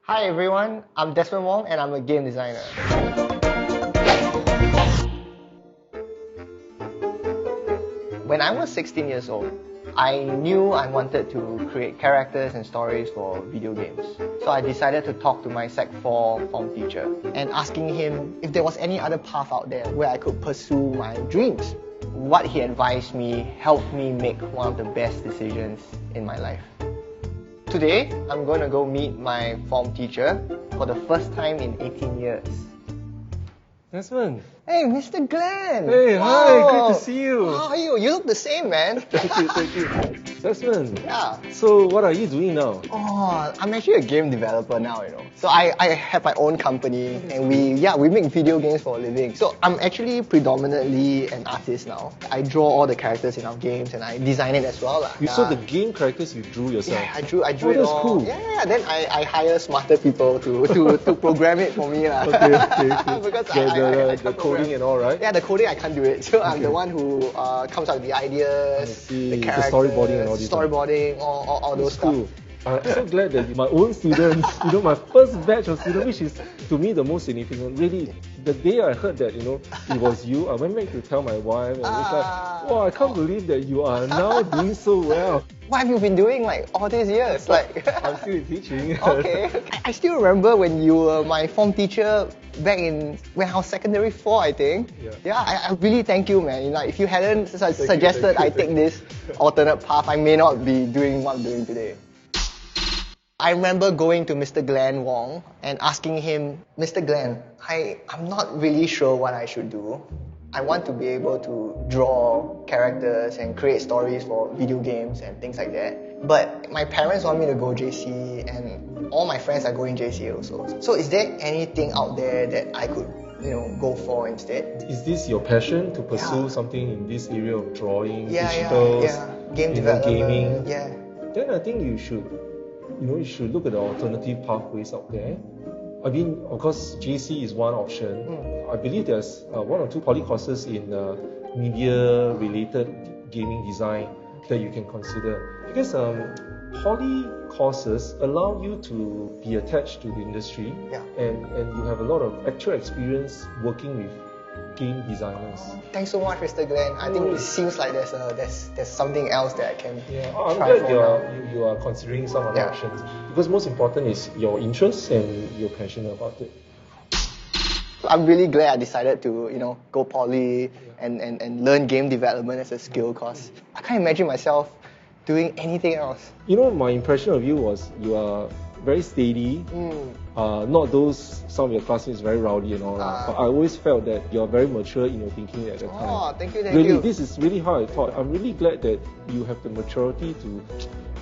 Hi everyone, I'm Desmond and I'm a game designer. When I was 16 years old, I knew I wanted to create characters and stories for video games. So I decided to talk to my Sec 4 form teacher and asking him if there was any other path out there where I could pursue my dreams. What he advised me helped me make one of the best decisions in my life. Today, I'm going to go meet my form teacher for the first time in 18 years. Desmond. Hey, Mr. Glyn! Hey, hi, great to see you. How are you? You look the same, man. Thank you. Desmond. Yeah. So, what are you doing now? Oh, I'm actually a game developer now, you know. So I have my own company and we make video games for a living. So I'm actually predominantly an artist now. I draw all the characters in our games and I design it as well. So the game characters you drew yourself? Yeah, I drew it that's all. cool. Yeah, then I hire smarter people to program it for me. Okay. Because the coding and all, right? Yeah, the coding I can't do it. So I'm the one who comes up with the ideas, the characters, storyboarding and all this. Storyboarding, all those stuff. Cool. I'm so glad that my own students, my first batch of students, which is to me the most significant. Really, the day I heard that, it was you, I went back to tell my wife, and it's like, wow, I can't believe that you are now doing so well. What have you been doing all these years? I'm still teaching. Okay. I still remember when you were my form teacher back when I was secondary 4, I think. Yeah, I really thank you, man. If you hadn't suggested I take this alternate path, I may not be doing what I'm doing today. I remember going to Mr. Glenn Wong and asking him, Mr. Glenn, I'm not really sure what I should do. I want to be able to draw characters and create stories for video games and things like that. But my parents want me to go JC and all my friends are going JC also. So is there anything out there that I could go for instead? Is this your passion to pursue something in this area of drawing, digital, game development, gaming? Yeah. Then I think you should look at the alternative pathways out there. I mean, of course, JC is one option. I believe there's one or two poly courses in media-related gaming design that you can consider. Because poly courses allow you to be attached to the industry, and you have a lot of actual experience working with game designers. Thanks so much, Mr. Glenn. I think it seems like there's something else that I can I'm try glad for you are considering some other options. Because most important is your interest and you're passionate about it. I'm really glad I decided to go poly and learn game development as a skill course. I can't imagine myself doing anything else. My impression of you was you are very steady, not those, some of your classmates very rowdy and all that. But I always felt that you're very mature in your thinking at that time. Oh, thank you. Really, this is really how I thought. I'm really glad that you have the maturity to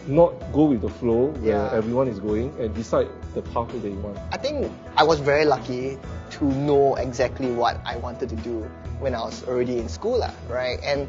not go with the flow where everyone is going and decide the pathway that you want. I think I was very lucky to know exactly what I wanted to do when I was already in school, right? And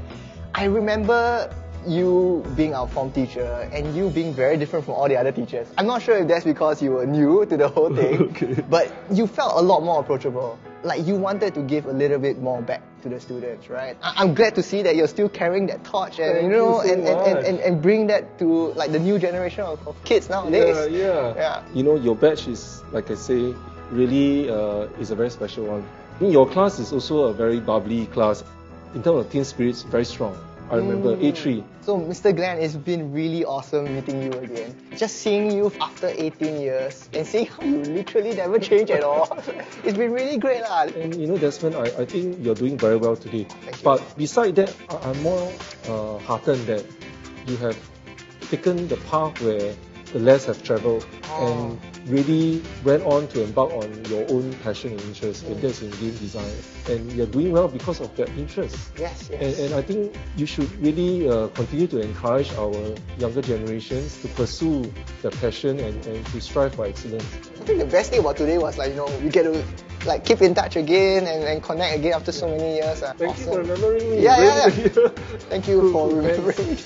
I remember you being our form teacher and you being very different from all the other teachers. I'm not sure if that's because you were new to the whole thing, but you felt a lot more approachable. Like you wanted to give a little bit more back to the students, right? I'm glad to see that you're still carrying that torch and and bring that to the new generation of kids nowadays. Yeah. Your batch is, like I say, really is a very special one. Your class is also a very bubbly class. In terms of team spirits, very strong. I remember A3. So Mr. Glenn, it's been really awesome meeting you again. Just seeing you after 18 years and seeing how you literally never change at all. It's been really great. And Desmond, I think you're doing very well today. Thank you. But beside that, I'm more heartened that you have taken the path where the less have travelled and really went on to embark on your own passion and interest, and that's in game design. And you're doing well because of that interest. Yes. And I think you should really continue to encourage our younger generations to pursue their passion and to strive for excellence. I think the best thing about today was we get to keep in touch again and connect again after so many years. Thank you for remembering me. Yeah. Thank you for remembering me.